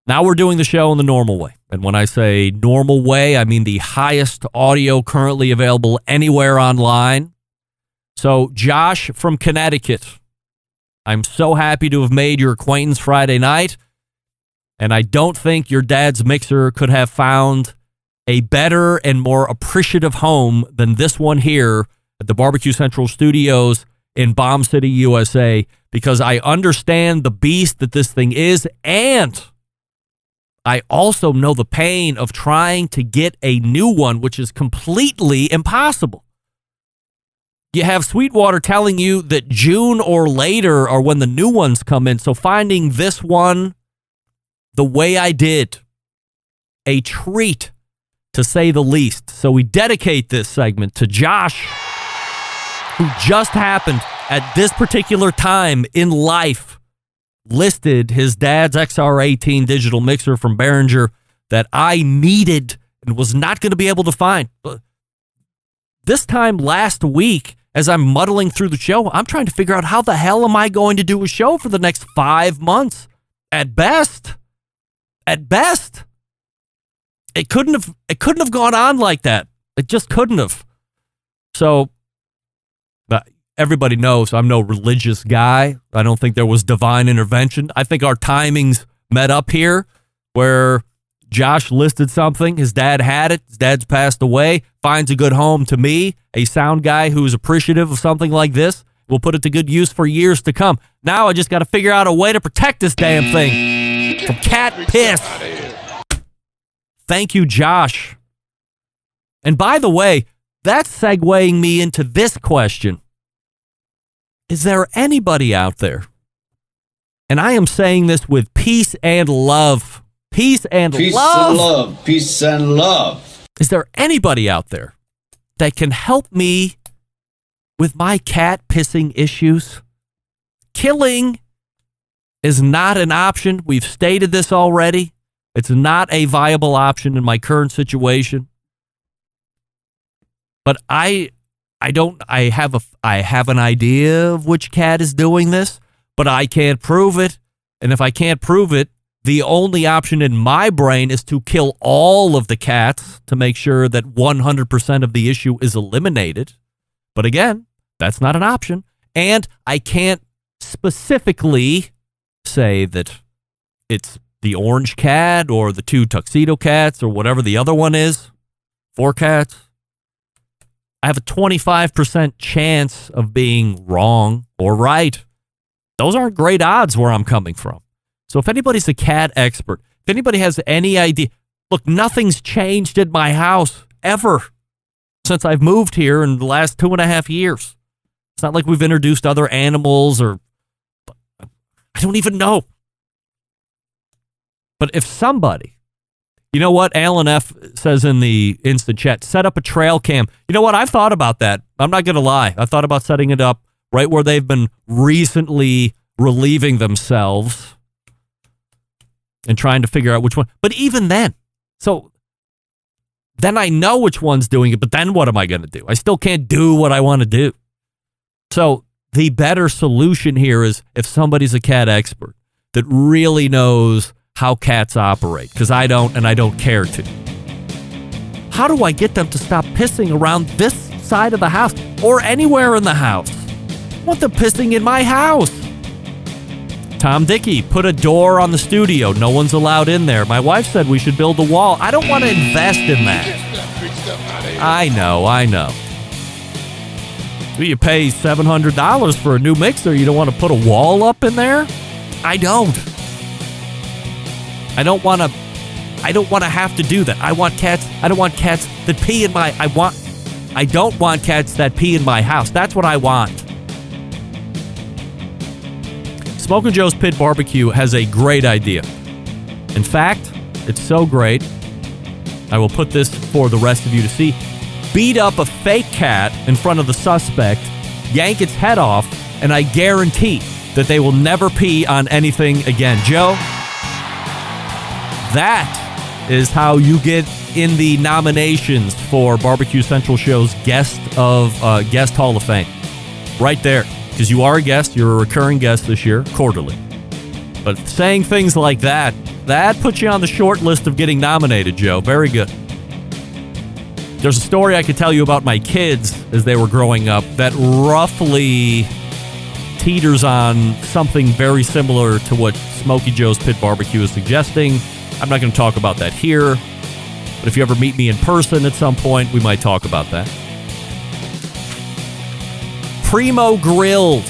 Now we're doing the show in the normal way. And when I say normal way, I mean the highest audio currently available anywhere online. So, Josh from Connecticut, I'm so happy to have made your acquaintance Friday night. And I don't think your dad's mixer could have found a better and more appreciative home than this one here at the Barbecue Central Studios in Bomb City, USA, because I understand the beast that this thing is, and I also know the pain of trying to get a new one, which is completely impossible. You have Sweetwater telling you that June or later are when the new ones come in, so finding this one the way I did, a treat to say the least. So we dedicate this segment to Josh, who just happened at this particular time in life listed his dad's XR18 digital mixer from Behringer that I needed and was not going to be able to find. This time last week, as I'm muddling through the show, I'm trying to figure out how the hell am I going to do a show for the next 5 months at best. At best, it couldn't have gone on like that. It just couldn't have. So everybody knows I'm no religious guy. I don't think there was divine intervention. I think our timings met up here where Josh listed something. His dad had it. His dad's passed away. Finds a good home to me, a sound guy who's appreciative of something like this. We'll put it to good use for years to come. Now I just got to figure out a way to protect this damn thing from cat piss. Thank you, Josh. And by the way, that's segueing me into this question. Is there anybody out there? And I am saying this with peace and love. Peace and love. Peace and love. Is there anybody out there that can help me with my cat pissing issues? Killing is not an option. We've stated this already. It's not a viable option in my current situation. But I have an idea of which cat is doing this, but I can't prove it. And if I can't prove it, the only option in my brain is to kill all of the cats to make sure that 100% of the issue is eliminated. But again, that's not an option. And I can't specifically say that it's the orange cat or the 2 tuxedo cats or whatever the other one is. 4 cats. I have a 25% chance of being wrong or right. Those aren't great odds where I'm coming from. So if anybody's a cat expert, if anybody has any idea, look, nothing's changed in my house ever since I've moved here in the last 2.5 years. It's not like we've introduced other animals or I don't even know. But if somebody, you know what? Alan F. says in the instant chat, set up a trail cam. You know what? I've thought about that. I'm not going to lie. I thought about setting it up right where they've been recently relieving themselves and trying to figure out which one. But even then, so then I know which one's doing it, but then what am I going to do? I still can't do what I want to do. So the better solution here is if somebody's a cat expert that really knows how cats operate, because I don't, and I don't care to. How do I get them to stop pissing around this side of the house or anywhere in the house? I want them pissing in my house. Tom Dickey, put a door on the studio. No one's allowed in there. My wife said we should build a wall. I don't want to invest in that. I know. You pay $700 for a new mixer. You don't want to put a wall up in there? I don't want to have to do that. I want cats. I don't want cats that pee in my... I don't want cats that pee in my house. That's what I want. Smokin' Joe's Pit Barbecue has a great idea. In fact, it's so great, I will put this for the rest of you to see. Beat up a fake cat in front of the suspect, yank its head off, and I guarantee that they will never pee on anything again. Joe, that is how you get in the nominations for Barbecue Central Show's Guest Hall of Fame. Right there. Because you are a guest, you're a recurring guest this year, quarterly. But saying things like that puts you on the short list of getting nominated, Joe. Very good. There's a story I could tell you about my kids as they were growing up that roughly teeters on something very similar to what Smokey Joe's Pit Barbecue is suggesting. I'm not going to talk about that here, but if you ever meet me in person at some point, we might talk about that. Primo Grills.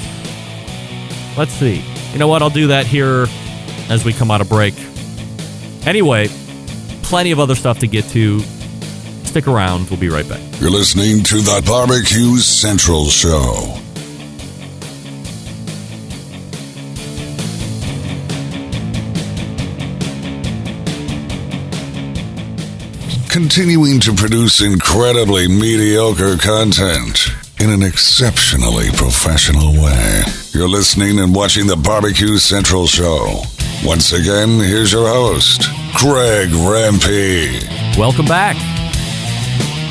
Let's see. You know what? I'll do that here as we come out of break. Anyway, plenty of other stuff to get to. Stick around. We'll be right back. You're listening to the Barbecue Central Show. Continuing to produce incredibly mediocre content in an exceptionally professional way. You're listening and watching the Barbecue Central Show. Once again, here's your host, Greg Rempe. Welcome back.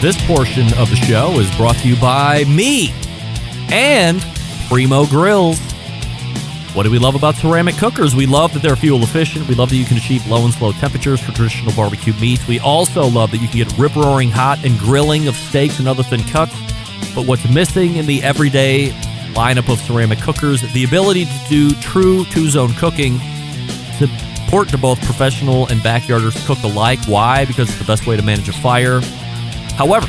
This portion of the show is brought to you by me and Primo Grills. What do we love about ceramic cookers? We love that they're fuel efficient. We love that you can achieve low and slow temperatures for traditional barbecue meats. We also love that you can get rip-roaring hot and grilling of steaks and other thin cuts. But what's missing in the everyday lineup of ceramic cookers, the ability to do true two-zone cooking. It's important to both professional and backyarders cook alike. Why? Because it's the best way to manage a fire. However,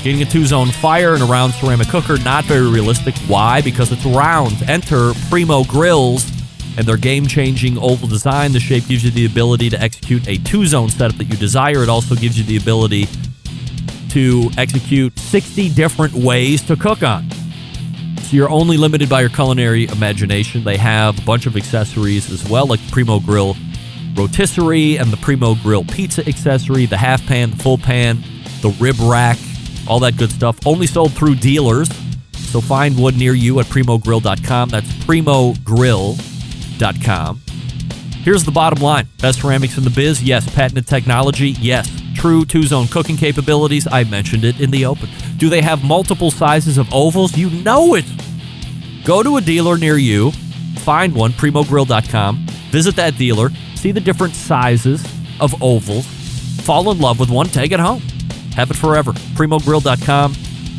getting a two-zone fire in a round ceramic cooker, not very realistic. Why? Because it's round. Enter Primo Grills and their game-changing oval design. The shape gives you the ability to execute a two-zone setup that you desire. It also gives you the ability to execute 60 different ways to cook on. So you're only limited by your culinary imagination. They have a bunch of accessories as well, like the Primo Grill rotisserie and the Primo Grill pizza accessory, the half pan, the full pan, the rib rack, all that good stuff. Only sold through dealers. So find one near you at primogrill.com. That's primogrill.com. Here's the bottom line. Best ceramics in the biz? Yes. Patented technology? Yes. True two-zone cooking capabilities? I mentioned it in the open. Do they have multiple sizes of ovals? You know it. Go to a dealer near you. Find one, primogrill.com. Visit that dealer. See the different sizes of ovals. Fall in love with one. Take it home. Have it forever. primogrill.com.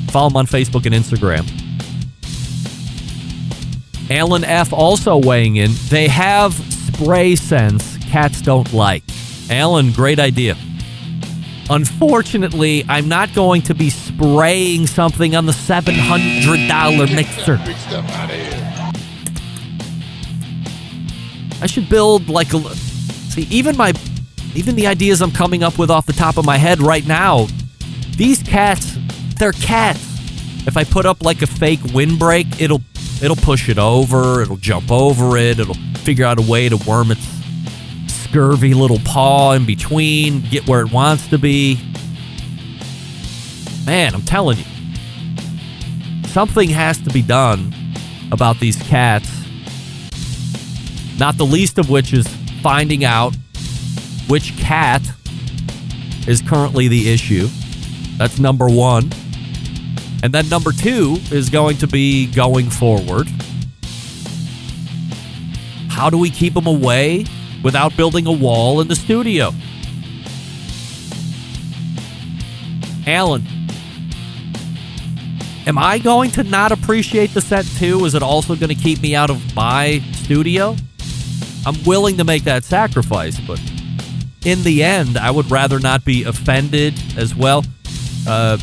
Follow them on Facebook and Instagram. Alan F. also weighing in. They have spray scents cats don't like. Alan, great idea. Unfortunately, I'm not going to be spraying something on the $700 mixer. I should build like a... See, even the ideas I'm coming up with off the top of my head right now, these cats, they're cats. If I put up like a fake windbreak, it'll push it over, it'll jump over it, it'll figure out a way to worm its scurvy little paw in between, get where it wants to be. Man, I'm telling you, something has to be done about these cats. Not the least of which is finding out which cat is currently the issue. That's number one. And then number two is going to be going forward. How do we keep them away without building a wall in the studio? Alan, am I going to not appreciate the set too? Is it also going to keep me out of my studio? I'm willing to make that sacrifice, but in the end, I would rather not be offended as well. All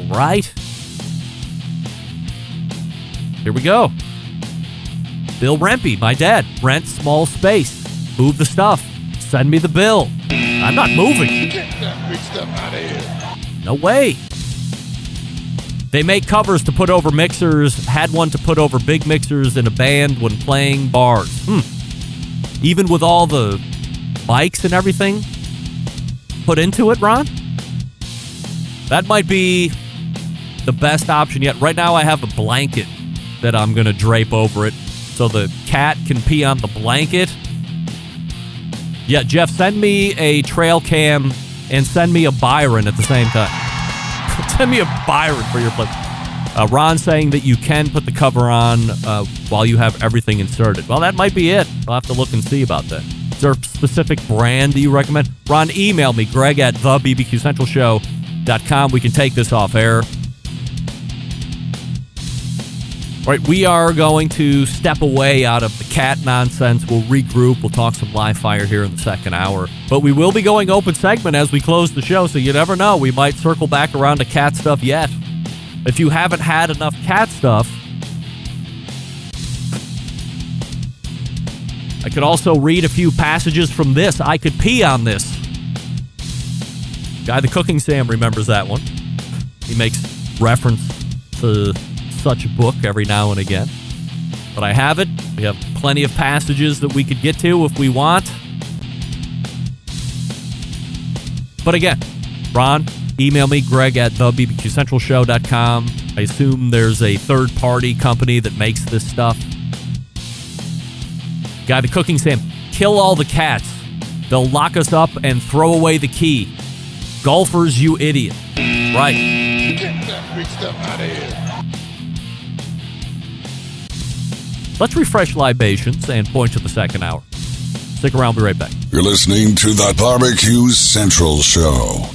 right. Here we go. Bill Rempe, my dad. Rent small space. Move the stuff. Send me the bill. I'm not moving. Get that big stuff out of here. No way. They make covers to put over mixers. Had one to put over big mixers in a band when playing bars. Even with all the mics and everything put into it, Ron? That might be the best option yet. Right now I have a blanket that I'm going to drape over it so the cat can pee on the blanket. Yeah, Jeff, send me a trail cam and send me a Byron at the same time. Send me a Byron for your place. Ron saying that you can put the cover on while you have everything inserted. Well, that might be it. I'll have to look and see about that. Is there a specific brand that you recommend? Ron, email me, Greg at thebbqcentralshow.com. We can take this off air. All right, we are going to step away out of the cat nonsense. We'll regroup. We'll talk some live fire here in the second hour. But we will be going open segment as we close the show, so you never know. We might circle back around to cat stuff yet. If you haven't had enough cat stuff, I could also read a few passages from this. I could pee on this. Guy the Cooking Sam remembers that one. He makes reference to such a book every now and again. But I have it. We have plenty of passages that we could get to if we want. But again, Ron, email me, Greg at thebbqcentralshow.com. I assume there's a third-party company that makes this stuff. Guy the Cooking Sam, kill all the cats. They'll lock us up and throw away the key. Golfers, you idiot. Right. Get that big stuff out of here. Let's refresh libations and point to the second hour. Stick around, we'll be right back. You're listening to the Barbecue Central Show.